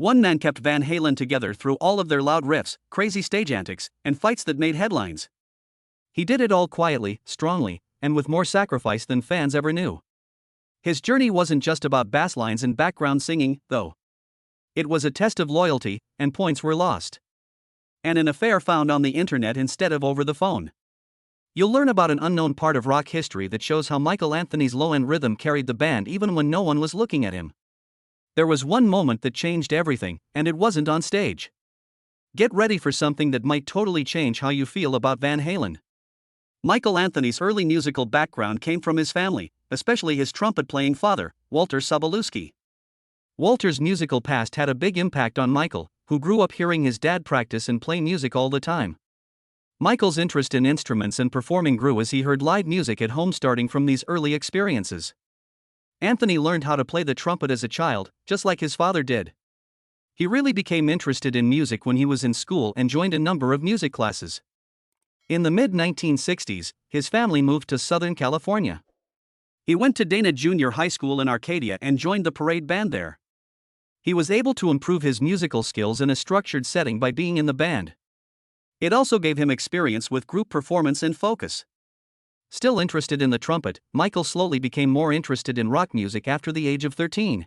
One man kept Van Halen together through all of their loud riffs, crazy stage antics, and fights that made headlines. He did it all quietly, strongly, and with more sacrifice than fans ever knew. His journey wasn't just about bass lines and background singing, though. It was a test of loyalty, and points were lost. And an affair found on the internet instead of over the phone. You'll learn about an unknown part of rock history that shows how Michael Anthony's low-end rhythm carried the band even when no one was looking at him. There was one moment that changed everything, and it wasn't on stage. Get ready for something that might totally change how you feel about Van Halen. Michael Anthony's early musical background came from his family, especially his trumpet-playing father, Walter Sobolewski. Walter's musical past had a big impact on Michael, who grew up hearing his dad practice and play music all the time. Michael's interest in instruments and performing grew as he heard live music at home, starting from these early experiences. Anthony learned how to play the trumpet as a child, just like his father did. He really became interested in music when he was in school and joined a number of music classes. In the mid-1960s, his family moved to Southern California. He went to Dana Junior High School in Arcadia and joined the parade band there. He was able to improve his musical skills in a structured setting by being in the band. It also gave him experience with group performance and focus. Still interested in the trumpet, Michael slowly became more interested in rock music after the age of 13.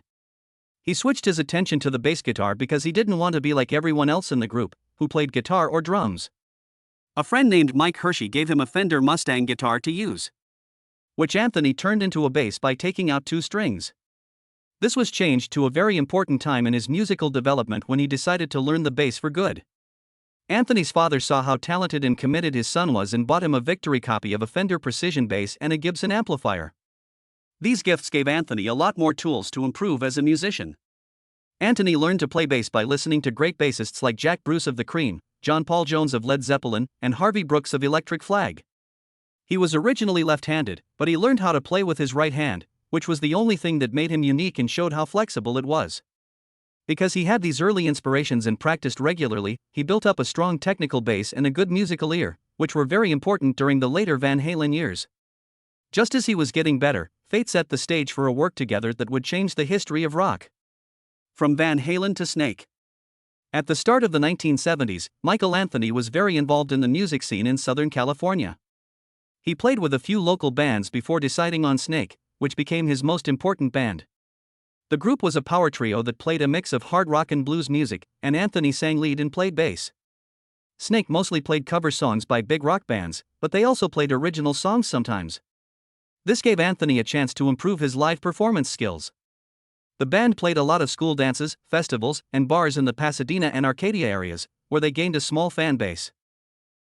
He switched his attention to the bass guitar because he didn't want to be like everyone else in the group, who played guitar or drums. A friend named Mike Hershey gave him a Fender Mustang guitar to use, which Anthony turned into a bass by taking out 2 strings. This was changed to a very important time in his musical development when he decided to learn the bass for good. Anthony's father saw how talented and committed his son was and bought him a victory copy of a Fender Precision bass and a Gibson amplifier. These gifts gave Anthony a lot more tools to improve as a musician. Anthony learned to play bass by listening to great bassists like Jack Bruce of The Cream, John Paul Jones of Led Zeppelin, and Harvey Brooks of Electric Flag. He was originally left-handed, but he learned how to play with his right hand, which was the only thing that made him unique and showed how flexible it was. Because he had these early inspirations and practiced regularly, he built up a strong technical base and a good musical ear, which were very important during the later Van Halen years. Just as he was getting better, fate set the stage for a work together that would change the history of rock. From Van Halen to Snake. At the start of the 1970s, Michael Anthony was very involved in the music scene in Southern California. He played with a few local bands before deciding on Snake, which became his most important band. The group was a power trio that played a mix of hard rock and blues music, and Anthony sang lead and played bass. Snake mostly played cover songs by big rock bands, but they also played original songs sometimes. This gave Anthony a chance to improve his live performance skills. The band played a lot of school dances, festivals, and bars in the Pasadena and Arcadia areas, where they gained a small fan base.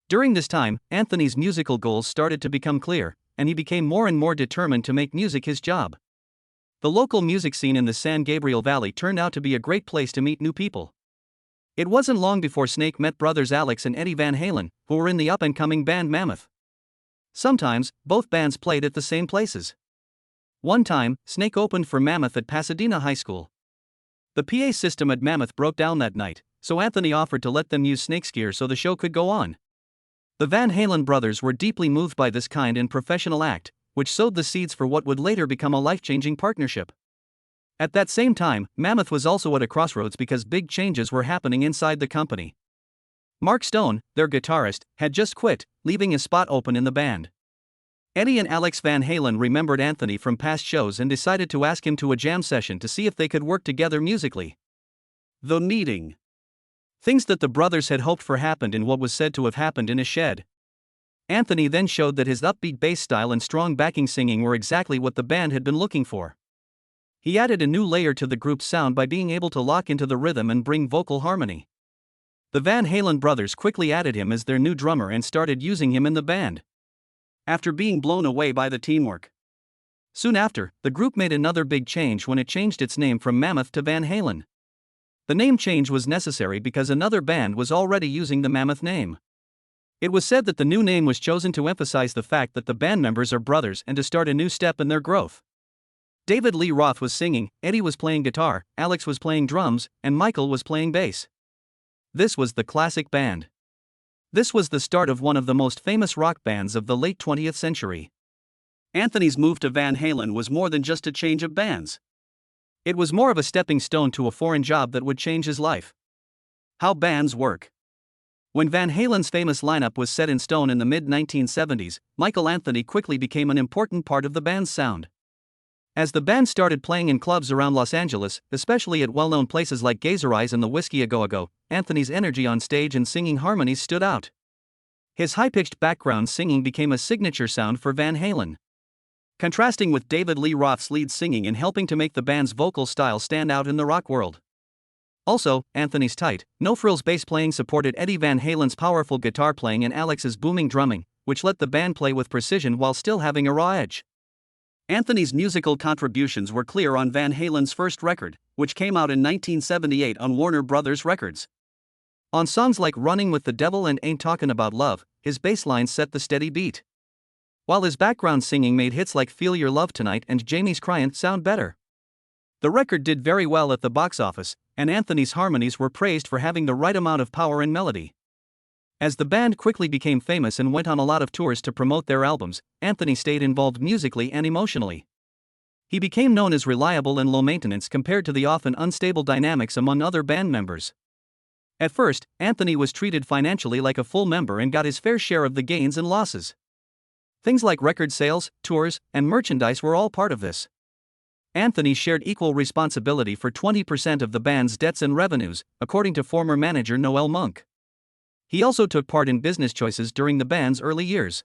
During this time, Anthony's musical goals started to become clear, and he became more and more determined to make music his job. The local music scene in the San Gabriel Valley turned out to be a great place to meet new people. It wasn't long before Snake met brothers Alex and Eddie Van Halen, who were in the up-and-coming band Mammoth. Sometimes, both bands played at the same places. One time, Snake opened for Mammoth at Pasadena High School. The PA system at Mammoth broke down that night, so Anthony offered to let them use Snake's gear so the show could go on. The Van Halen brothers were deeply moved by this kind and professional act, which sowed the seeds for what would later become a life-changing partnership. At that same time, Mammoth was also at a crossroads because big changes were happening inside the company. Mark Stone, their guitarist, had just quit, leaving a spot open in the band. Eddie and Alex Van Halen remembered Anthony from past shows and decided to ask him to a jam session to see if they could work together musically. The meeting. Things that the brothers had hoped for happened in what was said to have happened in a shed. Anthony then showed that his upbeat bass style and strong backing singing were exactly what the band had been looking for. He added a new layer to the group's sound by being able to lock into the rhythm and bring vocal harmony. The Van Halen brothers quickly added him as their new drummer and started using him in the band. After being blown away by the teamwork. Soon after, the group made another big change when it changed its name from Mammoth to Van Halen. The name change was necessary because another band was already using the Mammoth name. It was said that the new name was chosen to emphasize the fact that the band members are brothers and to start a new step in their growth. David Lee Roth was singing, Eddie was playing guitar, Alex was playing drums, and Michael was playing bass. This was the classic band. This was the start of one of the most famous rock bands of the late 20th century. Anthony's move to Van Halen was more than just a change of bands. It was more of a stepping stone to a foreign job that would change his life. How bands work. When Van Halen's famous lineup was set in stone in the mid-1970s, Michael Anthony quickly became an important part of the band's sound. As the band started playing in clubs around Los Angeles, especially at well-known places like Gazerize and the Whiskey A Go A Go, Anthony's energy on stage and singing harmonies stood out. His high-pitched background singing became a signature sound for Van Halen, contrasting with David Lee Roth's lead singing and helping to make the band's vocal style stand out in the rock world. Also, Anthony's tight, no-frills bass playing supported Eddie Van Halen's powerful guitar playing and Alex's booming drumming, which let the band play with precision while still having a raw edge. Anthony's musical contributions were clear on Van Halen's first record, which came out in 1978 on Warner Brothers Records. On songs like Running with the Devil and Ain't Talkin' About Love, his bass lines set the steady beat, while his background singing made hits like Feel Your Love Tonight and Jamie's Cryin' sound better. The record did very well at the box office, and Anthony's harmonies were praised for having the right amount of power and melody. As the band quickly became famous and went on a lot of tours to promote their albums, Anthony stayed involved musically and emotionally. He became known as reliable and low maintenance compared to the often unstable dynamics among other band members. At first, Anthony was treated financially like a full member and got his fair share of the gains and losses. Things like record sales, tours, and merchandise were all part of this. Anthony shared equal responsibility for 20% of the band's debts and revenues, according to former manager Noel Monk. He also took part in business choices during the band's early years.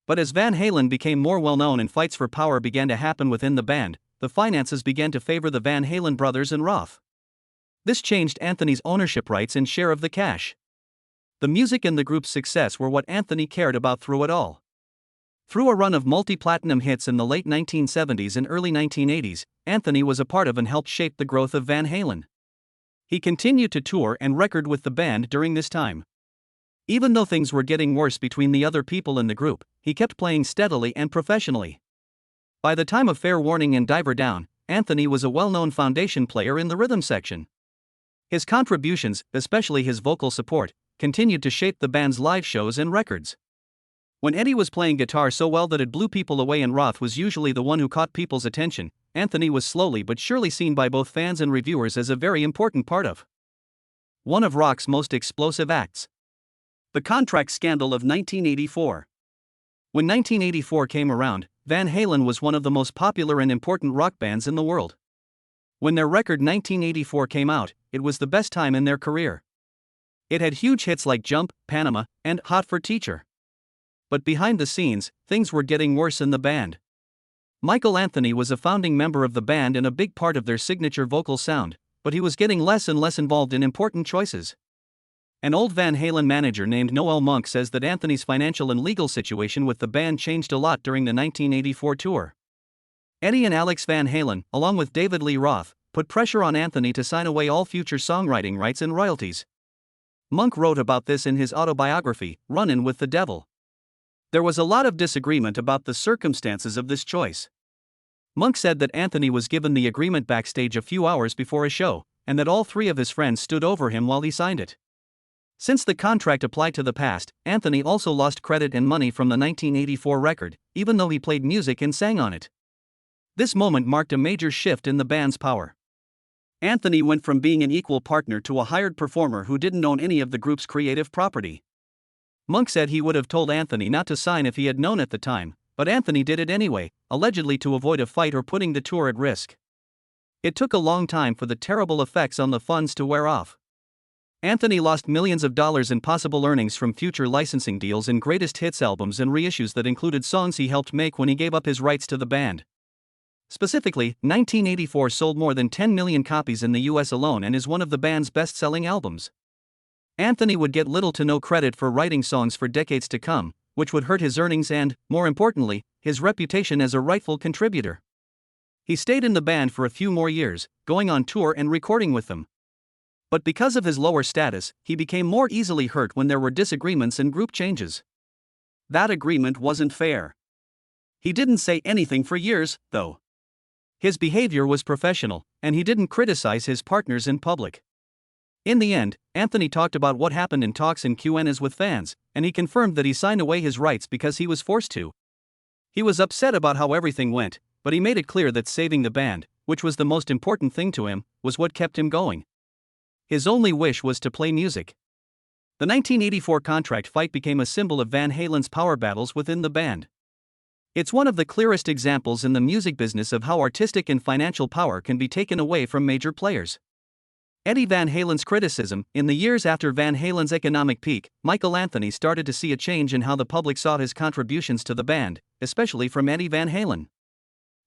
But as Van Halen became more well-known and fights for power began to happen within the band, the finances began to favor the Van Halen brothers and Roth. This changed Anthony's ownership rights and share of the cash. The music and the group's success were what Anthony cared about through it all. Through a run of multi-platinum hits in the late 1970s and early 1980s, Anthony was a part of and helped shape the growth of Van Halen. He continued to tour and record with the band during this time. Even though things were getting worse between the other people in the group, he kept playing steadily and professionally. By the time of Fair Warning and Diver Down, Anthony was a well-known foundation player in the rhythm section. His contributions, especially his vocal support, continued to shape the band's live shows and records. When Eddie was playing guitar so well that it blew people away and Roth was usually the one who caught people's attention, Anthony was slowly but surely seen by both fans and reviewers as a very important part of one of rock's most explosive acts. The contract scandal of 1984. When 1984 came around, Van Halen was one of the most popular and important rock bands in the world. When their record 1984 came out, it was the best time in their career. It had huge hits like Jump, Panama, and Hot for Teacher. But behind the scenes, things were getting worse in the band. Michael Anthony was a founding member of the band and a big part of their signature vocal sound, but he was getting less and less involved in important choices. An old Van Halen manager named Noel Monk says that Anthony's financial and legal situation with the band changed a lot during the 1984 tour. Eddie and Alex Van Halen, along with David Lee Roth, put pressure on Anthony to sign away all future songwriting rights and royalties. Monk wrote about this in his autobiography, Runnin' with the Devil. There was a lot of disagreement about the circumstances of this choice. Monk said that Anthony was given the agreement backstage a few hours before a show, and that all three of his friends stood over him while he signed it. Since the contract applied to the past, Anthony also lost credit and money from the 1984 record, even though he played music and sang on it. This moment marked a major shift in the band's power. Anthony went from being an equal partner to a hired performer who didn't own any of the group's creative property. Monk said he would have told Anthony not to sign if he had known at the time, but Anthony did it anyway, allegedly to avoid a fight or putting the tour at risk. It took a long time for the terrible effects on the funds to wear off. Anthony lost millions of dollars in possible earnings from future licensing deals and greatest hits albums and reissues that included songs he helped make when he gave up his rights to the band. Specifically, 1984 sold more than 10 million copies in the US alone and is one of the band's best-selling albums. Anthony would get little to no credit for writing songs for decades to come, which would hurt his earnings and, more importantly, his reputation as a rightful contributor. He stayed in the band for a few more years, going on tour and recording with them. But because of his lower status, he became more easily hurt when there were disagreements and group changes. That agreement wasn't fair. He didn't say anything for years, though. His behavior was professional, and he didn't criticize his partners in public. In the end, Anthony talked about what happened in talks and Q&As with fans, and he confirmed that he signed away his rights because he was forced to. He was upset about how everything went, but he made it clear that saving the band, which was the most important thing to him, was what kept him going. His only wish was to play music. The 1984 contract fight became a symbol of Van Halen's power battles within the band. It's one of the clearest examples in the music business of how artistic and financial power can be taken away from major players. Eddie Van Halen's criticism: in the years after Van Halen's economic peak, Michael Anthony started to see a change in how the public saw his contributions to the band, especially from Eddie Van Halen.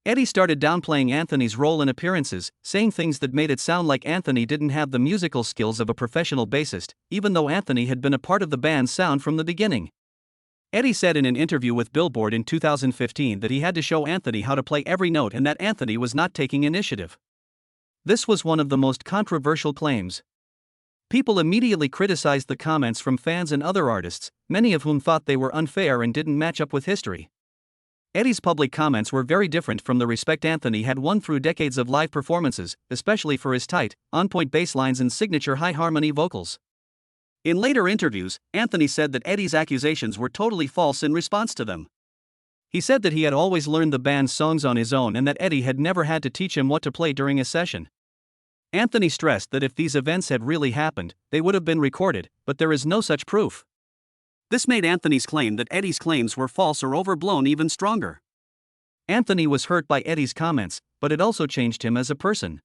Eddie started downplaying Anthony's role in appearances, saying things that made it sound like Anthony didn't have the musical skills of a professional bassist, even though Anthony had been a part of the band's sound from the beginning. Eddie said in an interview with Billboard in 2015 that he had to show Anthony how to play every note and that Anthony was not taking initiative. This was one of the most controversial claims. People immediately criticized the comments from fans and other artists, many of whom thought they were unfair and didn't match up with history. Eddie's public comments were very different from the respect Anthony had won through decades of live performances, especially for his tight, on-point bass lines and signature high-harmony vocals. In later interviews, Anthony said that Eddie's accusations were totally false in response to them. He said that he had always learned the band's songs on his own and that Eddie had never had to teach him what to play during a session. Anthony stressed that if these events had really happened, they would have been recorded, but there is no such proof. This made Anthony's claim that Eddie's claims were false or overblown even stronger. Anthony was hurt by Eddie's comments, but it also changed him as a person.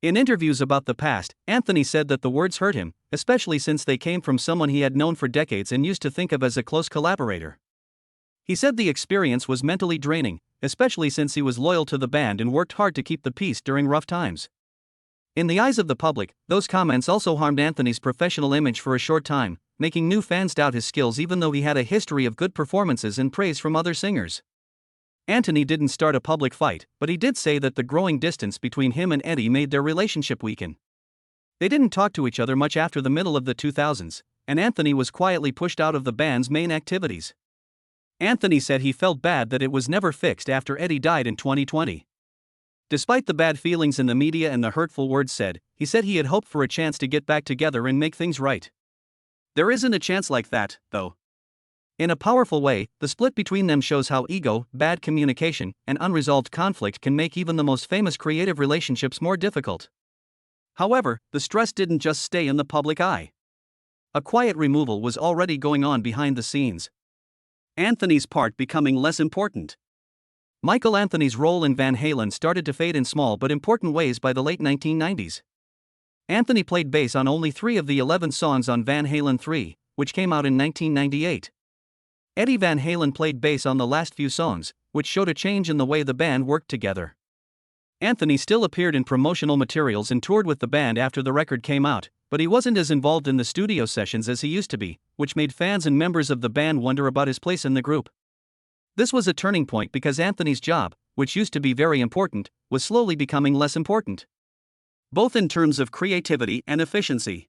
In interviews about the past, Anthony said that the words hurt him, especially since they came from someone he had known for decades and used to think of as a close collaborator. He said the experience was mentally draining, especially since he was loyal to the band and worked hard to keep the peace during rough times. In the eyes of the public, those comments also harmed Anthony's professional image for a short time, making new fans doubt his skills even though he had a history of good performances and praise from other singers. Anthony didn't start a public fight, but he did say that the growing distance between him and Eddie made their relationship weaken. They didn't talk to each other much after the middle of the 2000s, and Anthony was quietly pushed out of the band's main activities. Anthony said he felt bad that it was never fixed after Eddie died in 2020. Despite the bad feelings in the media and the hurtful words said, he said he had hoped for a chance to get back together and make things right. There isn't a chance like that, though. In a powerful way, the split between them shows how ego, bad communication, and unresolved conflict can make even the most famous creative relationships more difficult. However, the stress didn't just stay in the public eye. A quiet removal was already going on behind the scenes. Anthony's part becoming less important. Michael Anthony's role in Van Halen started to fade in small but important ways by the late 1990s. Anthony played bass on only 3 of the 11 songs on Van Halen 3, which came out in 1998. Eddie Van Halen played bass on the last few songs, which showed a change in the way the band worked together. Anthony still appeared in promotional materials and toured with the band after the record came out, but he wasn't as involved in the studio sessions as he used to be, which made fans and members of the band wonder about his place in the group. This was a turning point because Anthony's job, which used to be very important, was slowly becoming less important, both in terms of creativity and efficiency.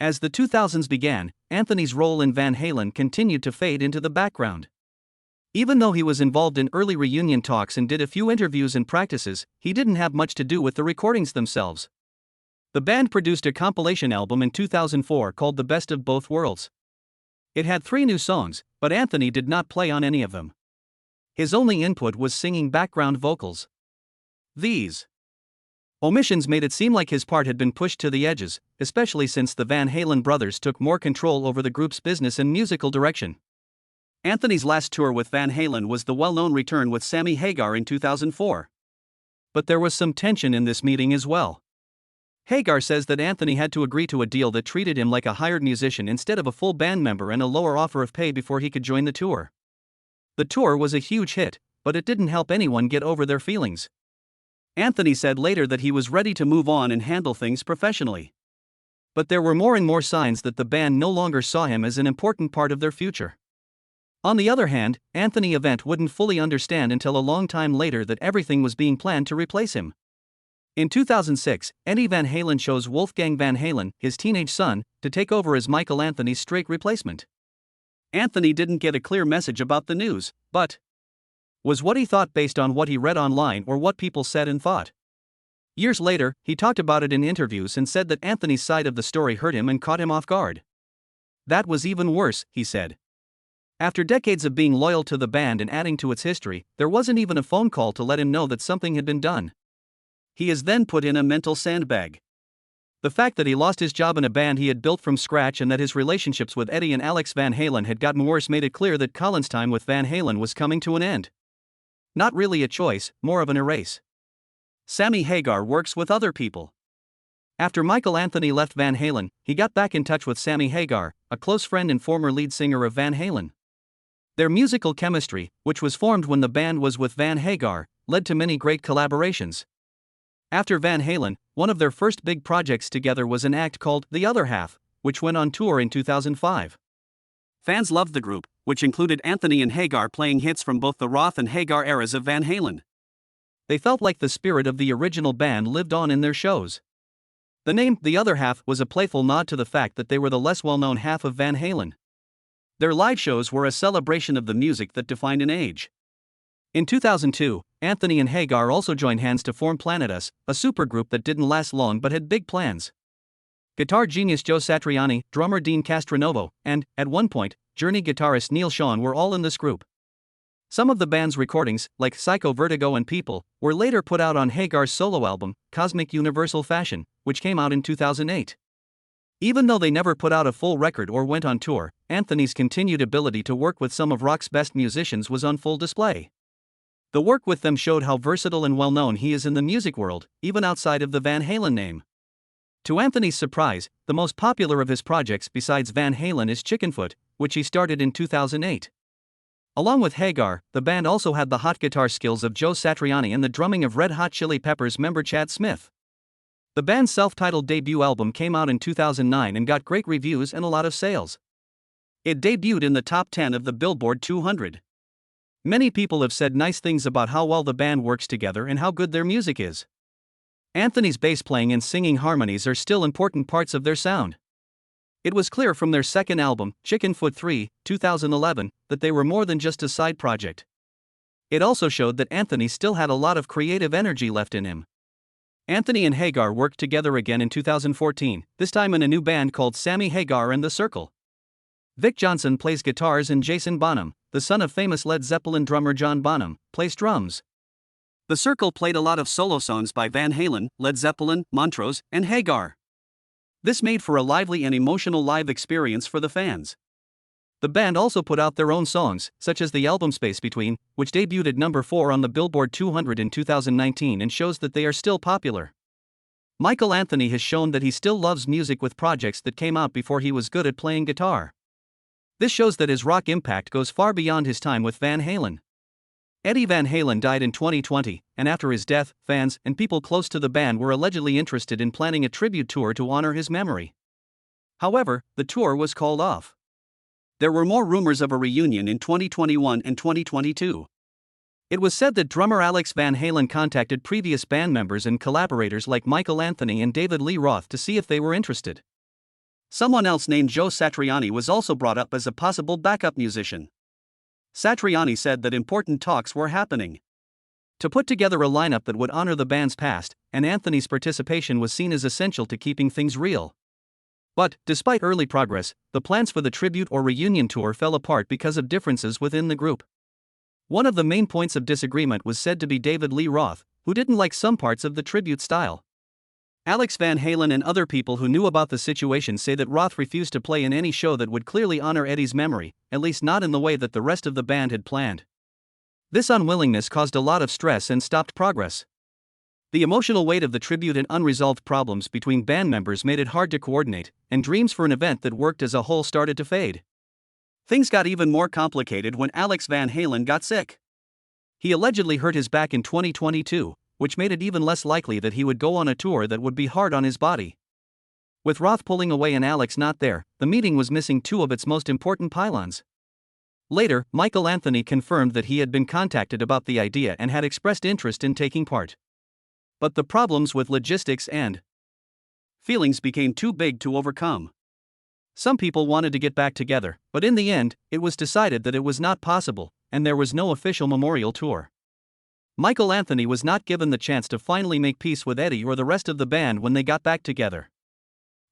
As the 2000s began, Anthony's role in Van Halen continued to fade into the background. Even though he was involved in early reunion talks and did a few interviews and practices, he didn't have much to do with the recordings themselves. The band produced a compilation album in 2004 called The Best of Both Worlds. It had 3 new songs, but Anthony did not play on any of them. His only input was singing background vocals. These omissions made it seem like his part had been pushed to the edges, especially since the Van Halen brothers took more control over the group's business and musical direction. Anthony's last tour with Van Halen was the well-known return with Sammy Hagar in 2004. But there was some tension in this meeting as well. Hagar says that Anthony had to agree to a deal that treated him like a hired musician instead of a full band member and a lower offer of pay before he could join the tour. The tour was a huge hit, but it didn't help anyone get over their feelings. Anthony said later that he was ready to move on and handle things professionally. But there were more and more signs that the band no longer saw him as an important part of their future. On the other hand, Anthony Event wouldn't fully understand until a long time later that everything was being planned to replace him. In 2006, Eddie Van Halen chose Wolfgang Van Halen, his teenage son, to take over as Michael Anthony's straight replacement. Anthony didn't get a clear message about the news, but was what he thought based on what he read online or what people said and thought. Years later, he talked about it in interviews and said that Anthony's side of the story hurt him and caught him off guard. That was even worse, he said. After decades of being loyal to the band and adding to its history, there wasn't even a phone call to let him know that something had been done. He is then put in a mental sandbag. The fact that he lost his job in a band he had built from scratch and that his relationships with Eddie and Alex Van Halen had gotten worse made it clear that Colin's time with Van Halen was coming to an end. Not really a choice, more of an erase. Sammy Hagar works with other people. After Michael Anthony left Van Halen, he got back in touch with Sammy Hagar, a close friend and former lead singer of Van Halen. Their musical chemistry, which was formed when the band was with Van Hagar, led to many great collaborations. After Van Halen, one of their first big projects together was an act called The Other Half, which went on tour in 2005. Fans loved the group, which included Anthony and Hagar playing hits from both the Roth and Hagar eras of Van Halen. They felt like the spirit of the original band lived on in their shows. The name The Other Half was a playful nod to the fact that they were the less well-known half of Van Halen. Their live shows were a celebration of the music that defined an age. In 2002, Anthony and Hagar also joined hands to form Planet Us, a supergroup that didn't last long but had big plans. Guitar genius Joe Satriani, drummer Dean Castronovo, and, at one point, Journey guitarist Neil Schon were all in this group. Some of the band's recordings, like Psycho Vertigo and People, were later put out on Hagar's solo album, Cosmic Universal Fashion, which came out in 2008. Even though they never put out a full record or went on tour, Anthony's continued ability to work with some of rock's best musicians was on full display. The work with them showed how versatile and well-known he is in the music world, even outside of the Van Halen name. To Anthony's surprise, the most popular of his projects besides Van Halen is Chickenfoot, which he started in 2008. Along with Hagar, the band also had the hot guitar skills of Joe Satriani and the drumming of Red Hot Chili Peppers member Chad Smith. The band's self-titled debut album came out in 2009 and got great reviews and a lot of sales. It debuted in the top 10 of the Billboard 200. Many people have said nice things about how well the band works together and how good their music is. Anthony's bass playing and singing harmonies are still important parts of their sound. It was clear from their second album, Chickenfoot 3, 2011, that they were more than just a side project. It also showed that Anthony still had a lot of creative energy left in him. Anthony and Hagar worked together again in 2014, this time in a new band called Sammy Hagar and the Circle. Vic Johnson plays guitars and Jason Bonham, the son of famous Led Zeppelin drummer John Bonham, plays drums. The Circle played a lot of solo songs by Van Halen, Led Zeppelin, Montrose, and Hagar. This made for a lively and emotional live experience for the fans. The band also put out their own songs, such as the album Space Between, which debuted at number 4 on the Billboard 200 in 2019 and shows that they are still popular. Michael Anthony has shown that he still loves music with projects that came out before he was good at playing guitar. This shows that his rock impact goes far beyond his time with Van Halen. Eddie Van Halen died in 2020, and after his death, fans and people close to the band were allegedly interested in planning a tribute tour to honor his memory. However, the tour was called off. There were more rumors of a reunion in 2021 and 2022. It was said that drummer Alex Van Halen contacted previous band members and collaborators like Michael Anthony and David Lee Roth to see if they were interested. Someone else named Joe Satriani was also brought up as a possible backup musician. Satriani said that important talks were happening to put together a lineup that would honor the band's past, and Anthony's participation was seen as essential to keeping things real. But, despite early progress, the plans for the tribute or reunion tour fell apart because of differences within the group. One of the main points of disagreement was said to be David Lee Roth, who didn't like some parts of the tribute style. Alex Van Halen and other people who knew about the situation say that Roth refused to play in any show that would clearly honor Eddie's memory, at least not in the way that the rest of the band had planned. This unwillingness caused a lot of stress and stopped progress. The emotional weight of the tribute and unresolved problems between band members made it hard to coordinate, and dreams for an event that worked as a whole started to fade. Things got even more complicated when Alex Van Halen got sick. He allegedly hurt his back in 2022, which made it even less likely that he would go on a tour that would be hard on his body. With Roth pulling away and Alex not there, the meeting was missing two of its most important pylons. Later, Michael Anthony confirmed that he had been contacted about the idea and had expressed interest in taking part. But the problems with logistics and feelings became too big to overcome. Some people wanted to get back together, but in the end, it was decided that it was not possible, and there was no official memorial tour. Michael Anthony was not given the chance to finally make peace with Eddie or the rest of the band when they got back together.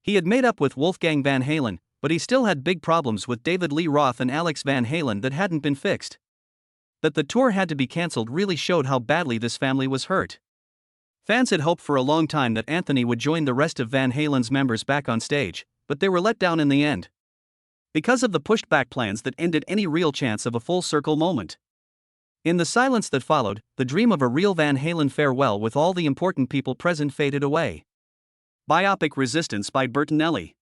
He had made up with Wolfgang Van Halen, but he still had big problems with David Lee Roth and Alex Van Halen that hadn't been fixed. That the tour had to be cancelled really showed how badly this family was hurt. Fans had hoped for a long time that Anthony would join the rest of Van Halen's members back on stage, but they were let down in the end. Because of the pushed back plans that ended any real chance of a full circle moment. In the silence that followed, the dream of a real Van Halen farewell with all the important people present faded away. Biopic Resistance by Bertinelli.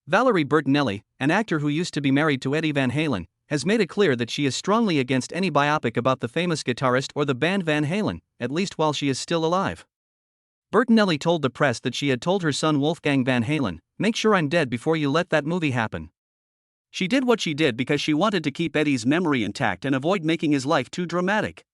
Valerie Bertinelli, an actor who used to be married to Eddie Van Halen, has made it clear that she is strongly against any biopic about the famous guitarist or the band Van Halen, at least while she is still alive. Bertinelli told the press that she had told her son Wolfgang Van Halen, "Make sure I'm dead before you let that movie happen." She did what she did because she wanted to keep Eddie's memory intact and avoid making his life too dramatic.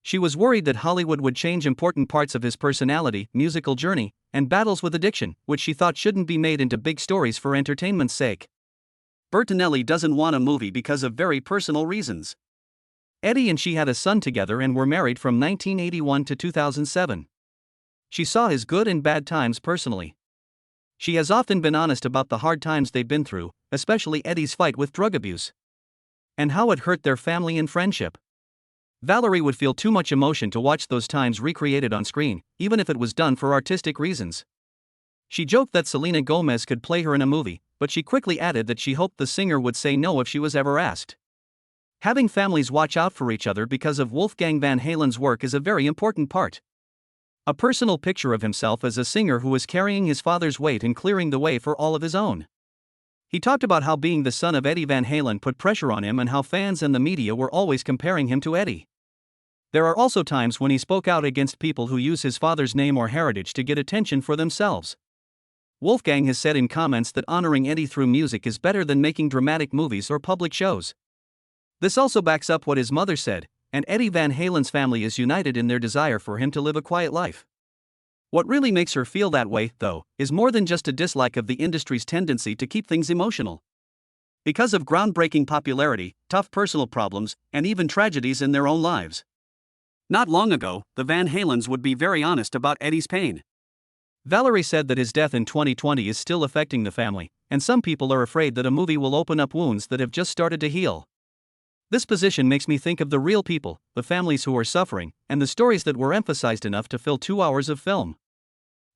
She was worried that Hollywood would change important parts of his personality, musical journey, and battles with addiction, which she thought shouldn't be made into big stories for entertainment's sake. Bertinelli doesn't want a movie because of very personal reasons. Eddie and she had a son together and were married from 1981 to 2007. She saw his good and bad times personally. She has often been honest about the hard times they've been through, especially Eddie's fight with drug abuse, and how it hurt their family and friendship. Valerie would feel too much emotion to watch those times recreated on screen, even if it was done for artistic reasons. She joked that Selena Gomez could play her in a movie, but she quickly added that she hoped the singer would say no if she was ever asked. Having families watch out for each other because of Wolfgang Van Halen's work is a very important part. A personal picture of himself as a singer who was carrying his father's weight and clearing the way for all of his own. He talked about how being the son of Eddie Van Halen put pressure on him and how fans and the media were always comparing him to Eddie. There are also times when he spoke out against people who use his father's name or heritage to get attention for themselves. Wolfgang has said in comments that honoring Eddie through music is better than making dramatic movies or public shows. This also backs up what his mother said, and Eddie Van Halen's family is united in their desire for him to live a quiet life. What really makes her feel that way, though, is more than just a dislike of the industry's tendency to keep things emotional. Because of groundbreaking popularity, tough personal problems, and even tragedies in their own lives. Not long ago, the Van Halens would be very honest about Eddie's pain. Valerie said that his death in 2020 is still affecting the family, and some people are afraid that a movie will open up wounds that have just started to heal. This position makes me think of the real people, the families who are suffering, and the stories that were emphasized enough to fill 2 hours of film.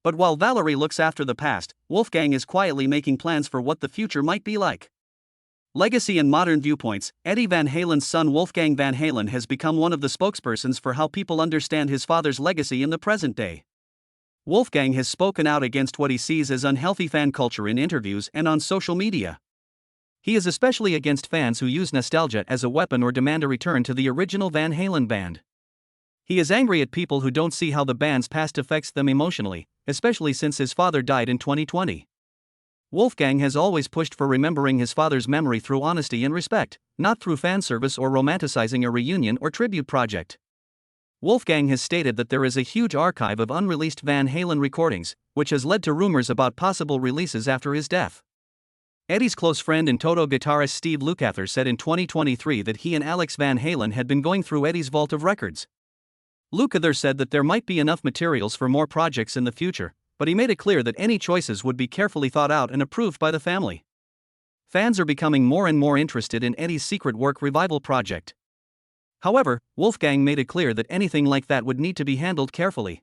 But while Valerie looks after the past, Wolfgang is quietly making plans for what the future might be like. Legacy and modern viewpoints. Eddie Van Halen's son Wolfgang Van Halen has become one of the spokespersons for how people understand his father's legacy in the present day. Wolfgang has spoken out against what he sees as unhealthy fan culture in interviews and on social media. He is especially against fans who use nostalgia as a weapon or demand a return to the original Van Halen band. He is angry at people who don't see how the band's past affects them emotionally, especially since his father died in 2020. Wolfgang has always pushed for remembering his father's memory through honesty and respect, not through fan service or romanticizing a reunion or tribute project. Wolfgang has stated that there is a huge archive of unreleased Van Halen recordings, which has led to rumors about possible releases after his death. Eddie's close friend and Toto guitarist Steve Lukather said in 2023 that he and Alex Van Halen had been going through Eddie's vault of records. Lukather said that there might be enough materials for more projects in the future, but he made it clear that any choices would be carefully thought out and approved by the family. Fans are becoming more and more interested in Eddie's secret work revival project. However, Wolfgang made it clear that anything like that would need to be handled carefully.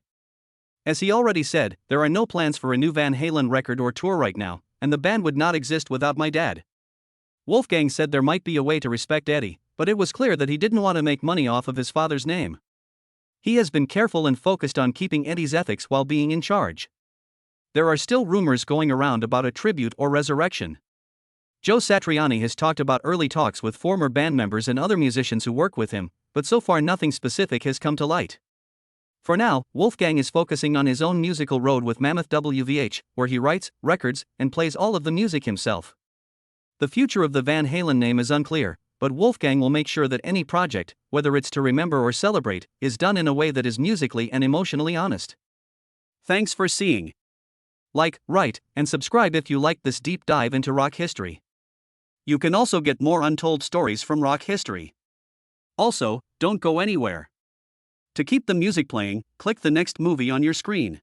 As he already said, there are no plans for a new Van Halen record or tour right now, and the band would not exist without my dad. Wolfgang said there might be a way to respect Eddie, but it was clear that he didn't want to make money off of his father's name. He has been careful and focused on keeping Eddie's ethics while being in charge. There are still rumors going around about a tribute or resurrection. Joe Satriani has talked about early talks with former band members and other musicians who work with him, but so far nothing specific has come to light. For now, Wolfgang is focusing on his own musical road with Mammoth WVH, where he writes, records, and plays all of the music himself. The future of the Van Halen name is unclear, but Wolfgang will make sure that any project, whether it's to remember or celebrate, is done in a way that is musically and emotionally honest. Thanks for seeing. Like, write, and subscribe if you like this deep dive into rock history. You can also get more untold stories from rock history. Also, don't go anywhere. To keep the music playing, click the next movie on your screen.